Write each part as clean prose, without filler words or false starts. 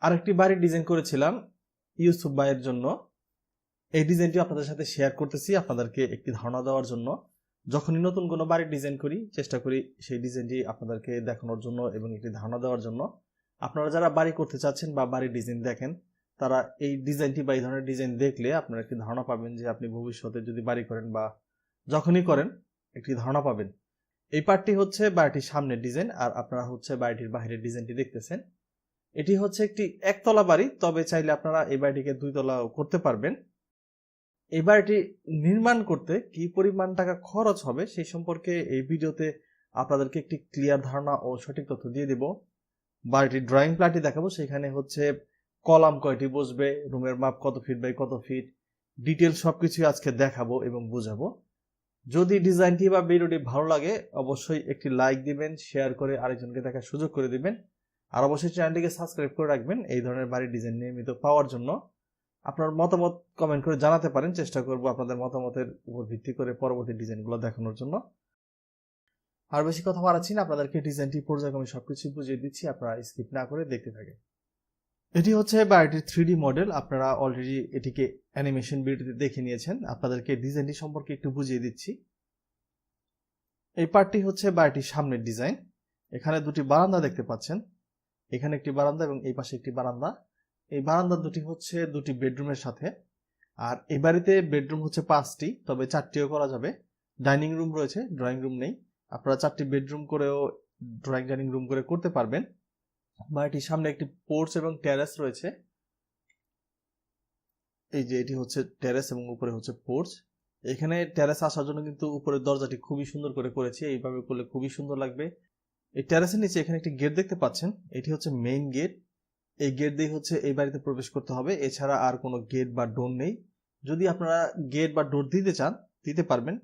আরেকটি বাড়ির ডিজাইন করেছিলাম ইউসুফ ভাইয়ের জন্য। এই ডিজাইনটি আপনাদের সাথে শেয়ার করতেছি আপনাদেরকে একটি ধারণা দেওয়ার জন্য। যখনই নতুন কোনো বাড়ির ডিজাইন করি চেষ্টা করি সেই ডিজাইনটি আপনাদেরকে দেখানোর জন্য এবং একটি ধারণা দেওয়ার জন্য। আপনারা যারা বাড়ি করতে চাচ্ছেন বা বাড়ির ডিজাইন দেখেন তারা এই ডিজাইনটি বা এই ধরনের ডিজাইন দেখলে আপনারা একটি ধারণা পাবেন যে আপনি ভবিষ্যতে যদি বাড়ি করেন বা যখনই করেন একটি ধারণা পাবেন। এই পার্টটি হচ্ছে বাড়িটির সামনের ডিজাইন, আর আপনারা হচ্ছে বাড়িটির বাইরের ডিজাইনটি দেখতেছেন। এটি হচ্ছে একটি একতলা বাড়ি, তবে চাইলে আপনারা এই বাড়িটিকে দুইতলাও করতে পারবেন। এই বাড়িটি নির্মাণ করতে কি পরিমাণ টাকা খরচ হবে সেই সম্পর্কে এই ভিডিওতে আপনাদেরকে একটি ক্লিয়ার ধারণা ও সঠিক তথ্য দিয়ে দেব। বাড়িটির ড্রয়িং প্ল্যানটি দেখাবো, সেখানে হচ্ছে কলাম কয়টি বসবে, রুমের মাপ কত ফিট বাই কত ফিট, ডিটেল সবকিছু আজকে দেখাবো এবং বুঝাবো। যদি ডিজাইনটি বা ভিডিওটি ভালো লাগে অবশ্যই একটি লাইক দিবেন, শেয়ার করে আরেকজনকে দেখার সুযোগ করে দিবেন, আর অবশ্যই চ্যানেলটিকে সাবস্ক্রাইব করে রাখবেন এই ধরনের বাড়ির ডিজাইন নিয়মিত পাওয়ার জন্য। আপনার মতামত কমেন্ট করে জানাতে পারেন, চেষ্টা করব আপনাদের মতামতের উপর ভিত্তি করে পরবর্তী ডিজাইনগুলো দেখানোর জন্য। আর বেশি কথা বাড়াচ্ছি না, আপনাদেরকে ডিজাইনটি পর্যায়ক্রমে সবকিছু বুঝিয়ে দিচ্ছি, আপনারা স্কিপ না করে দেখতে থাকেন। এটি হচ্ছে বাড়িটির 3D মডেল, আপনারা অলরেডি এটিকে অ্যানিমেশন ভিডিওতে দেখে নিয়েছেন। আপনাদেরকে ডিজাইনটি সম্পর্কে একটু বুঝিয়ে দিচ্ছি। এই পার্টটি হচ্ছে বাড়িটির সামনের ডিজাইন। এখানে দুটি বারান্দা দেখতে পাচ্ছেন, এখানে একটি বারান্দা এবং এই পাশে একটি বারান্দা। এই বারান্দা দুটি হচ্ছে দুটি বেডরুমের সাথে। আর এই বাড়িতে বেডরুম হচ্ছে 5টি, তবে 4টিও করা যাবে। ডাইনিং রুম রয়েছে, ড্রয়িং রুম নেই। আপনারা 4টি বেডরুম করেও ড্রয়িং ডাইনিং রুম করে করতে পারবেন। বাড়িটির সামনে একটি পোর্চ এবং টেরেস রয়েছে। এই যে এটি হচ্ছে টেরেস এবং উপরে হচ্ছে পোর্চ। এখানে টেরেস আসার জন্য কিন্তু উপরের দরজাটি খুবই সুন্দর করে করেছে, এইভাবে করলে খুবই সুন্দর লাগবে। এই টেরেসের নিচে এখানে একটি গেট দেখতে পাচ্ছেন, এটি হচ্ছে মেইন গেট। এই গেট দিয়ে হচ্ছে এই বাড়িতে প্রবেশ করতে হবে, এছাড়া আর কোনো গেট বা ডোর নেই। যদি আপনারা গেট বা ডোর দিতে চান দিতে পারবেন,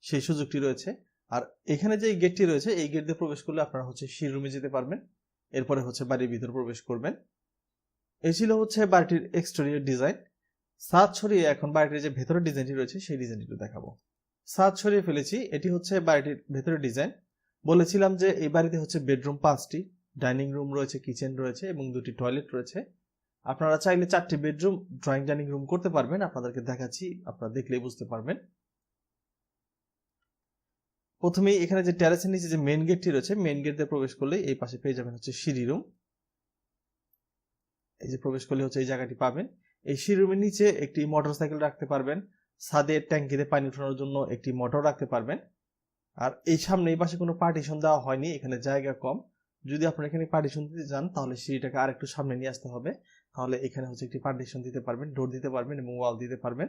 সেই সুযোগটি রয়েছে। আর এখানে যে গেটটি রয়েছে এই গেট দিয়ে প্রবেশ করলে আপনারা হচ্ছে সিঁড়ি রুমে যেতে পারবেন, এরপরে হচ্ছে বাড়ির ভিতরে প্রবেশ করবেন। এই ছিল হচ্ছে বাড়িটির এক্সটেরিয়র ডিজাইন। ছাদ ছড়িয়ে এখন বাড়িটির যে ভেতরের ডিজাইনটি রয়েছে সেই ডিজাইনটি দেখাবো। ছাদ ছড়িয়ে ফেলেছি, এটি হচ্ছে বাড়িটির ভেতরের ডিজাইন। বলেছিলাম যে এই বাড়িতে হচ্ছে বেডরুম 5টি, ডাইনিং রুম রয়েছে, কিচেন রয়েছে এবং দুটি টয়লেট রয়েছে। আপনারা চাইলে 4টি বেডরুম ড্রয়িং ডাইনিং রুম করতে পারবেন, আপনাদেরকে দেখাচ্ছি, আপনারা দেখলেই বুঝতে পারবেন। প্রথমেই এখানে যে টেরেসের নিচে যে মেইন গেটটি রয়েছে, মেইন গেট দিয়ে প্রবেশ করলেই এই পাশে পেয়ে যাবেন হচ্ছে সিঁড়ি রুম। এই যে প্রবেশ করলে হচ্ছে এই জায়গাটি পাবেন। এই সিঁড়ি রুমের নিচে একটি মোটরসাইকেল রাখতে পারবেন, ছাদের ট্যাঙ্কিতে পানি উঠানোর জন্য একটি মোটর রাখতে পারবেন। আর এই সামনে এই পাশে কোনো পার্টিশন দেওয়া হয়নি, এখানে জায়গা কম। যদি আপনারা এখানে পার্টিশন দিতে চান তাহলে সিঁড়িটাকে আরেকটু সামনে নিয়ে আসতে হবে, তাহলে এখানে হচ্ছে একটি পার্টিশন দিতে পারবেন, ডোর দিতে পারবেন এবং ওয়াল দিতে পারবেন।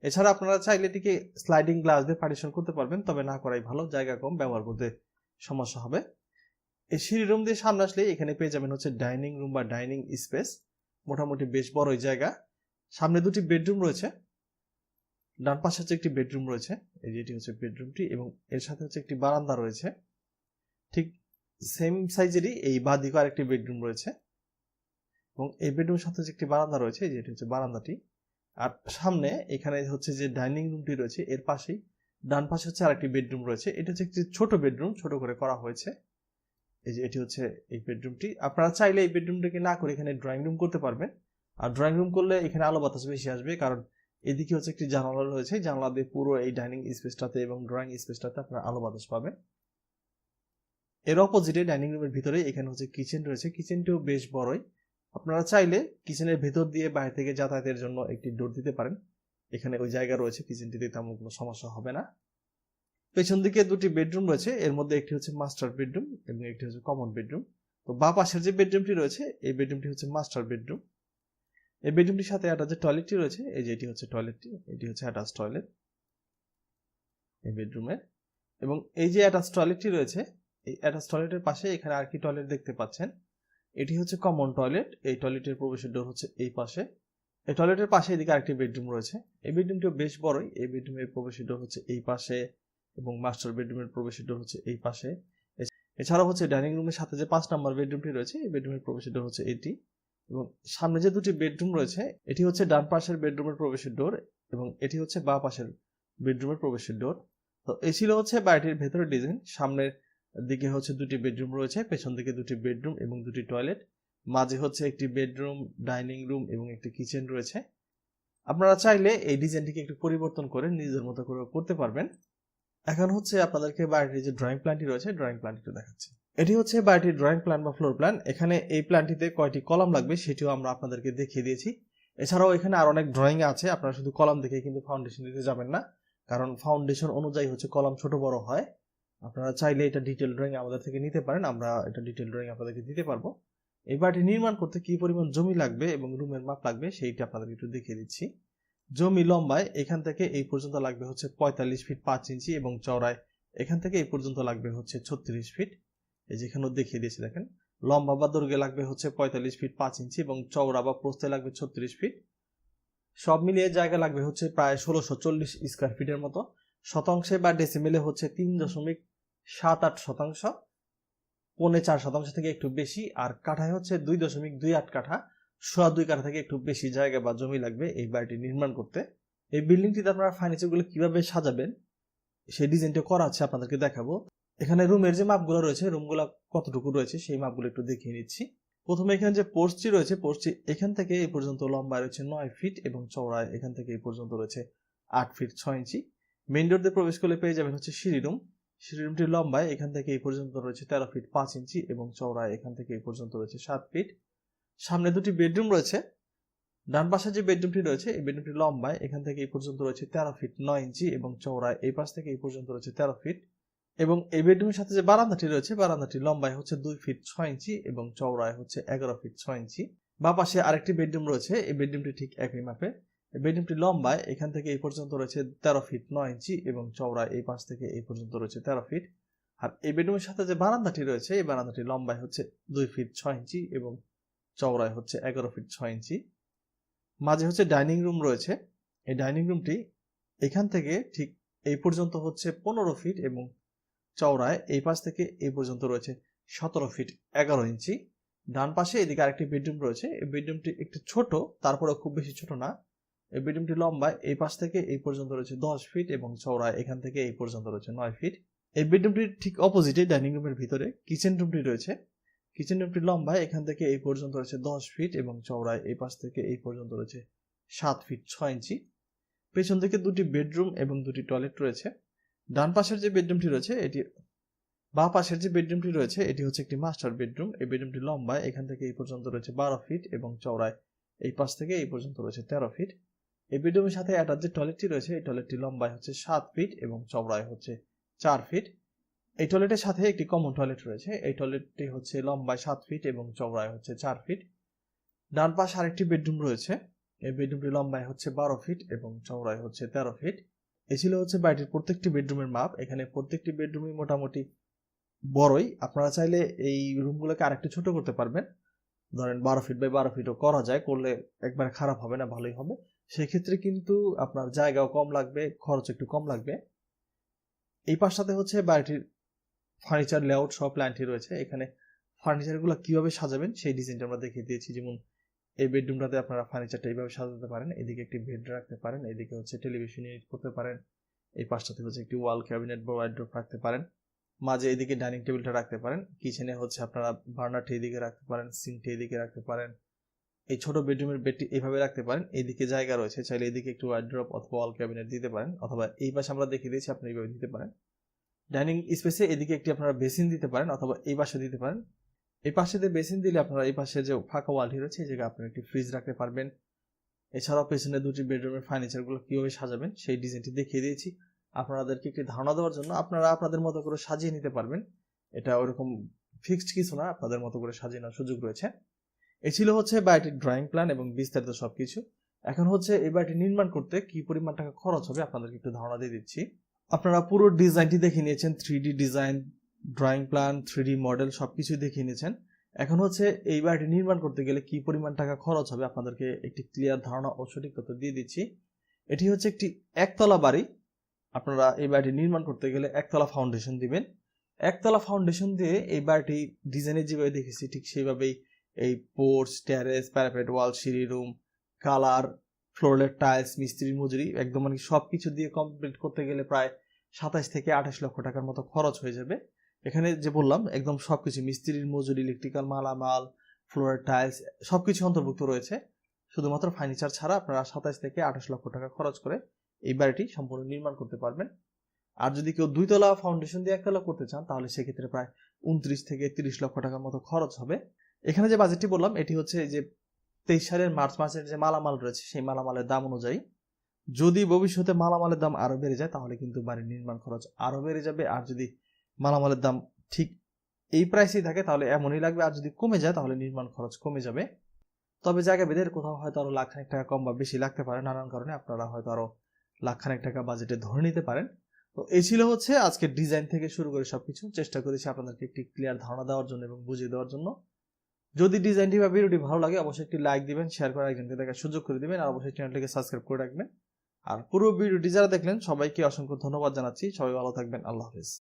এছাড়া আপনারা চাইলে এটিকে স্লাইডিং গ্লাস দিয়ে পার্টিশন করতে পারবেন, তবে না করাই ভালো, জায়গা কম, ব্যবহার করতে সমস্যা হবে। এই সিঁড়ি রুম দিয়ে সামনে আসলে এখানে পেয়ে যাবেন হচ্ছে ডাইনিং রুম বা ডাইনিং স্পেস, মোটামুটি বেশ বড়ই জায়গা। সামনে দুটি বেডরুম রয়েছে, ডান পাশে হচ্ছে একটি বেডরুম রয়েছে, এই যে এটি হচ্ছে বেডরুমটি, এবং এর সাথে হচ্ছে একটি বারান্দা রয়েছে। ঠিক সেম সাইজেরই এই বাঁদিকে আরেকটি বেডরুম রয়েছে এবং এই বেডরুমের সাথে যে একটি বারান্দা রয়েছে, এই যে এটি হচ্ছে বারান্দাটি। আর সামনে এখানে হচ্ছে যে ডাইনিং রুমটি রয়েছে এর পাশেই ডান পাশে হচ্ছে আরেকটি বেডরুম রয়েছে, এটা হচ্ছে একটি ছোট বেডরুম, ছোট করে করা হয়েছে। এই যে এটি হচ্ছে এই বেডরুমটি। আপনারা চাইলে এই বেডরুমটাকে না করে এখানে ড্রয়িং রুম করতে পারবেন। আর ড্রয়িং রুম করলে এখানে আলো বাতাস বেশি আসবে, কারণ এদিকে হচ্ছে একটি জানালা রয়েছে, জানালা দিয়ে পুরো এই ডাইনিং স্পেসটাতে এবং ড্রয়িং স্পেসটাতে আপনারা আলো বাতাস পাবেন। এর অপোজিটে ডাইনিং রুমের ভিতরে এখানে হচ্ছে কিচেন রয়েছে, কিচেনটিও বেশ বড়ই। আপনারা চাইলে কিচেনের ভেতর দিয়ে বাইরে থেকে যাতায়াতের জন্য একটি ডোর দিতে পারেন, এখানে ওই জায়গা রয়েছে, কিচেনটিতে তেমন কোনো সমস্যা হবে না। পেছন দিকে দুটি বেডরুম রয়েছে, এর মধ্যে একটি হচ্ছে মাস্টার বেডরুম এবং একটি হচ্ছে কমন বেডরুম। তো বাঁ পাশের যে বেডরুমটি রয়েছে এই বেডরুমটি হচ্ছে মাস্টার বেডরুম। এই বেডরুমটির সাথে একটা যে টয়লেটটি রয়েছে, এই যে এটি হচ্ছে টয়লেটটি, এটি হচ্ছে অ্যাটাচ টয়লেট এই বেডরুমের। এবং এই যে অ্যাটাচ টয়লেটটি রয়েছে, এই অ্যাটাচ টয়লেটের পাশে এখানে আর কি টয়লেট দেখতে পাচ্ছেন, এটি হচ্ছে কমন টয়লেট। এই টয়লেটের প্রবেশের ডোর হচ্ছে এই পাশে। এই টয়লেটের পাশে এদিকে আরেকটি বেডরুম রয়েছে, এই বেডরুমটিও বেশ বড়ই। এই বেডরুমের প্রবেশের ডোর হচ্ছে এই পাশে এবং মাস্টার বেডরুমের প্রবেশের ডোর হচ্ছে এই পাশে। এছাড়াও হচ্ছে ডাইনিং রুমের সাথে যে 5 নম্বর বেডরুমটি রয়েছে, এই বেডরুমের প্রবেশের ডোর হচ্ছে এটি। এবং সামনে যে দুটি বেডরুম রয়েছে, এটি হচ্ছে ডান পাশের বেডরুমের প্রবেশের ডোর এবং এটি হচ্ছে বাঁ পাশের বেডরুমের প্রবেশের ডোর। তো এই ছিল হচ্ছে বাড়িটির ভেতরের ডিজাইন। সামনের দিকে হচ্ছে দুটি বেডরুম রয়েছে, পেছন দিকে দুটি বেডরুম এবং দুটি টয়লেট। মাঝে হচ্ছে একটি বেডরুম, ডাইনিং রুম এবং একটি কিচেন রয়েছে। আপনারা চাইলে এই ডিজাইনটিকে একটু পরিবর্তন করে নিজের মতো করে করতে পারবেন। এখন হচ্ছে আপনাদেরকে বাড়িটির যে ড্রয়িং প্ল্যানটি রয়েছে ড্রয়িং প্ল্যানটি একটু দেখাচ্ছি। এটি হচ্ছে বাড়িটির ড্রয়িং প্ল্যান বা ফ্লোর প্ল্যান। এখানে এই প্ল্যানটিতে কয়টি কলাম লাগবে সেটিও আমরা আপনাদেরকে দেখিয়ে দিয়েছি। এছাড়াও এখানে আর অনেক ড্রয়িং আছে, আপনারা শুধু কলাম দেখে কিন্তু ফাউন্ডেশন দিতে যাবেন না, কারণ ফাউন্ডেশন অনুযায়ী হচ্ছে কলাম ছোট বড় হয়। আপনারা চাইলে এটা ডিটেল ড্রয়িং আমাদের থেকে নিতে পারেন, আমরা এটা ডিটেল ড্রয়িং আপনাদেরকে দিতে পারবো। এই বাড়িটি নির্মাণ করতে কি পরিমাণ জমি লাগবে এবং রুমের মাপ লাগবে সেইটা আপনাদেরকে একটু দেখিয়ে দিচ্ছি। জমি লম্বায় এখান থেকে এই পর্যন্ত লাগবে হচ্ছে 45 ফিট 5 ইঞ্চি এবং চওড়ায় এখান থেকে এই পর্যন্ত লাগবে হচ্ছে 36 ফিট। এই যেখানেও দেখিয়ে দিয়েছি দেখেন, লম্বা বা দৈর্ঘ্যে লাগবে হচ্ছে 45 ফিট 5 ইঞ্চি এবং চওড়া বা প্রস্থে লাগবে 36 ফিট। সব মিলিয়ে জায়গা লাগবে হচ্ছে প্রায় 1640 স্কয়ার ফিটের মতো। শতাংশে বা ডেসিমেলে হচ্ছে 3.78 শতাংশ, 4.5 শতাংশ থেকে একটু বেশি। আর কাঠায় হচ্ছে 2.28 কাঠা, 2.5 কাঠা থেকে একটু বেশি জায়গা বা জমি লাগবে এই বাড়িটি নির্মাণ করতে। এই বিল্ডিংটিতে আপনারা ফার্নিচারগুলো কিভাবে সাজাবেন সেই ডিজাইনটা করা আছে আপনাদেরকে দেখাবো। এখানে রুমের যে মাপগুলো রয়েছে, রুমগুলো কতটুকু রয়েছে সেই মাপগুলো একটু দেখিয়ে নিচ্ছি। প্রথমে এখানে যে পোর্চটি রয়েছে, পোর্চটি এখান থেকে এই পর্যন্ত লম্বা রয়েছে 9 ফিট এবং চওড়ায় এখান থেকে এই পর্যন্ত রয়েছে 8 ফিট 6 ইঞ্চি। মেইন ডোর দিয়ে প্রবেশ করলে পেয়ে যাবেন হচ্ছে সিঁড়ি রুম। সিঁড়ি রুমটির লম্বায় এখান থেকে এই পর্যন্ত রয়েছে 13 ফিট 5 ইঞ্চি এবং চওড়ায় এখান থেকে এই পর্যন্ত রয়েছে 7 ফিট। সামনে দুটি বেডরুম রয়েছে। ডান পাশে যে বেডরুমটি রয়েছে এই বেডরুমটির লম্বায় এখান থেকে এই পর্যন্ত রয়েছে 13 ফিট 9 ইঞ্চি এবং চওড়ায় এই পাশ থেকে এই পর্যন্ত রয়েছে 13 ফিট। এবং এই বেডরুমের সাথে যে বারান্দাটি রয়েছে, বারান্দাটি লম্বায় হচ্ছে 2 ফিট 6 ইঞ্চি এবং চওড়ায় হচ্ছে 11 ফিট 6 ইঞ্চি। বা পাশে আরেকটি বেডরুম রয়েছে, এই বেডরুমটি ঠিক একই মাপে। এই বেডরুমটি লম্বায় এখান থেকে এই পর্যন্ত রয়েছে 13 ফিট 9 ইঞ্চি এবং চওড়ায় এই পাশ থেকে এই পর্যন্ত রয়েছে 13 ফিট। আর এই বেডরুমের সাথে যে বারান্দাটি রয়েছে এই বারান্দাটি লম্বায় হচ্ছে 2 ফিট 6 ইঞ্চি এবং চওড়ায় হচ্ছে 11 ফিট 6 ইঞ্চি। মাঝে হচ্ছে ডাইনিং রুম রয়েছে। এই ডাইনিং রুমটি এখান থেকে ঠিক এই পর্যন্ত হচ্ছে 15 ফিট এবং চওড়ায় এই পাশ থেকে এই পর্যন্ত রয়েছে 17 ফিট 11 ইঞ্চি। ডান পাশে এদিকে আরেকটি বেডরুম রয়েছে। এই বেডরুমটি একটু ছোট, তারপরে খুব বেশি ছোট না। এই বেডরুমটি লম্বায় এই পাশ থেকে এই পর্যন্ত রয়েছে 10 ফিট এবং চওড়ায় এখান থেকে এই পর্যন্ত রয়েছে 9 ফিট। এই বেডরুমটির ঠিক অপোজিটে ডাইনিং রুমের ভিতরে কিচেন রুমটি রয়েছে। কিচেন রুমটি লম্বায় এখান থেকে এই পর্যন্ত রয়েছে 10 ফিট এবং চওড়ায় এই পাশ থেকে এই পর্যন্ত রয়েছে 7 ফিট 6 ইঞ্চি। পেছন দিকে দুটি বেডরুম এবং দুটি টয়লেট রয়েছে। ডান পাশের যে বেডরুমটি রয়েছে এটি, বাঁ পাশের যে বেডরুমটি রয়েছে এটি হচ্ছে একটি মাস্টার বেডরুম। এই বেডরুমটি লম্বায় এখান থেকে এই পর্যন্ত রয়েছে 12 ফিট এবং চওড়ায় এই পাশ থেকে এই পর্যন্ত রয়েছে 13 ফিট। এই বেডরুমের সাথে অ্যাটাচ যে টয়লেটটি রয়েছে এই টয়লেটটি লম্বায় হচ্ছে 7 ফিট এবং চওড়ায় হচ্ছে 4 ফিট। এই টয়লেটের সাথে একটি কমন টয়লেট রয়েছে। এই টয়লেটটি হচ্ছে লম্বায় 7 ফিট এবং চওড়ায় হচ্ছে 4 ফিট। ডান পাশে আরেকটি বেডরুম রয়েছে। এই বেডরুমটি লম্বায় হচ্ছে 12 ফিট এবং চওড়ায় হচ্ছে 13 ফিট। এই ছিল হচ্ছে বাড়িটির প্রত্যেকটি বেডরুমের মাপ। এখানে প্রত্যেকটি বেডরুমই মোটামুটি বড়ই। আপনারা চাইলে এই রুমগুলোকে আরেকটু ছোট করতে পারবেন, ধরেন 12 ফিট বাই 12 ফিটও করা যায়, করলে একবার খারাপ হবে না, ভালোই হবে। সেক্ষেত্রে কিন্তু আপনার জায়গাও কম লাগবে, খরচ একটু কম লাগবে। এই পাশটাতে হচ্ছে বাড়িটির ফার্নিচার লেআউট সব প্ল্যানটি রয়েছে। এখানে ফার্নিচারগুলো কিভাবে সাজাবেন সেই ডিজাইনটা আমরা দেখিয়ে দিয়েছি। যেমন এই বেডরুমটাতে আপনারা ফার্নিচারটা এইভাবে সাজাতে পারেন, এদিকে একটি বেড রাখতে পারেন, এদিকে হচ্ছে টেলিভিশন ইউনিট করতে পারেন, এই পাশটাতে হচ্ছে একটি ওয়াল ক্যাবিনেট বা ওয়ার্ড্রোব রাখতে পারেন, মাঝে এদিকে ডাইনিং টেবিলটা রাখতে পারেন, কিচেনে হচ্ছে আপনারা বার্নারটি এদিকে রাখতে পারেন, সিঙ্কটি এদিকে রাখতে পারেন। এই ছোট বেডরুমের বেডটি এইভাবে রাখতে পারেন। এদিকে জায়গা রয়েছে, চাইলে এদিকে একটু ওয়ার্ড্রোব অথবা ওয়াল ক্যাবিনেট দিতে পারেন, অথবা এই পাশে আমরা দেখিয়ে দিয়েছি আপনি এইভাবে দিতে পারেন। ডাইনিং স্পেসে এদিকে একটি আপনারা বেসিন দিতে পারেন অথবা এই পাশে দিতে পারেন। এই পাশে দিয়ে বেসিন দিলে আপনারা এই পাশে যে ফাঁকা ওয়ালটি রয়েছে এই জায়গায় আপনারা একটি ফ্রিজ রাখতে পারবেন। এছাড়াও পেছনে দুটি বেডরুমের ফার্নিচারগুলো কিভাবে সাজাবেন সেই ডিজাইনটি দেখিয়ে দিয়েছি। আপনাদেরকে একটি ধারণা দেওয়ার জন্য আপনারা আপনাদের মতো করে সাজিয়ে নিতে পারবেন। এটা ওরকম ফিক্সড কিছু না, আপনাদের মতো করে সাজিয়ে নেওয়ার সুযোগ রয়েছে। এই ছিল হচ্ছে বাড়িটির ড্রয়িং প্ল্যান এবং বিস্তারিত সবকিছু। এখন হচ্ছে এই বাড়িটি নির্মাণ করতে কি পরিমাণ টাকা খরচ হবে আপনাদেরকে একটু ধারণা দিয়ে দিচ্ছি। আপনারা পুরো ডিজাইনটি দেখে নিয়েছেন, 3D design, drawing plan, 3D model সবকিছু দেখে নিয়েছেন। এখন হচ্ছে এই বাড়িটি নির্মাণ করতে গেলে কি পরিমাণ টাকা খরচ হবে আপনাদেরকে একটি ক্লিয়ার ধারণা ও সঠিক তথ্য দিয়ে দিচ্ছি। এটি হচ্ছে একটি একতলা বাড়ি। আপনারা এই বাড়িটি নির্মাণ করতে গেলে একতলা ফাউন্ডেশন দিবেন। একতলা ফাউন্ডেশন দিয়ে এই বাড়িটি ডিজাইনে যেভাবে দেখেছি ঠিক সেইভাবেই এই পোর্চ, টেরেস, প্যারাপেট ওয়াল, সিঁড়ি রুম, কালার, ফ্লোরের টাইলস, মিস্ত্রির মজুরি একদম মানে সবকিছু দিয়ে কমপ্লিট করতে গেলে প্রায় 27 থেকে 28 লক্ষ টাকার মতো খরচ হয়ে যাবে। এখানে যে বললাম একদম সবকিছু, মিস্ত্রির মজুরি, ইলেকট্রিক্যাল মালামাল, ফ্লোর টাইলস সবকিছু অন্তর্ভুক্ত রয়েছে। শুধুমাত্র ফার্নিচার ছাড়া আপনারা 27 থেকে 28 লক্ষ টাকা খরচ করে এই বাড়িটি সম্পূর্ণ নির্মাণ করতে পারবেন। আর যদি কেউ 2 তলা ফাউন্ডেশন দিয়ে 1 তলা করতে চান তাহলে সেক্ষেত্রে প্রায় 29 থেকে 30 লক্ষ টাকার মতো খরচ হবে। এখানে যে বাজেটটি বললাম এটি হচ্ছে এই যে 23 সালের মার্চ মাসের যে মালামাল রয়েছে সেই মালামালের দাম অনুযায়ী। যদি ভবিষ্যতে মালামালের দাম আরো বেড়ে যায় তাহলে কিন্তু বাড়ির নির্মাণ খরচ আরো বেড়ে যাবে। আর যদি মালামালের দাম ঠিক এই প্রাইসেই থাকে তাহলে এমনই লাগবে, আর যদি কমে যায় তাহলে নির্মাণ খরচ কমে যাবে। তবে জায়গা ভেদে কোথাও হয়তো আরো লাখখানেক টাকা কম বা বেশি লাগতে পারে, নানান কারণে আপনারা হয়তো আরো লাখখানেক টাকা বাজেটে ধরে নিতে পারেন। তো এই ছিল হচ্ছে আজকে ডিজাইন থেকে শুরু করে সবকিছু চেষ্টা করেছি আপনাদেরকে একটি ক্লিয়ার ধারণা দেওয়ার জন্য এবং বুঝিয়ে দেওয়ার জন্য। যদি ডিজাইনটি বা ভিডিওটি ভালো লাগে অবশ্যই একটি লাইক দিবেন, শেয়ার করে একজনকে দেখার সুযোগ করে দিবেন, আর অবশ্যই চ্যানেলটিকে সাবস্ক্রাইব করে রাখবেন। আর পুরো ভিডিওটি যারা দেখলেন সবাইকে অসংখ্য ধন্যবাদ জানাচ্ছি। সবাই ভালো থাকবেন। আল্লাহ হাফেজ।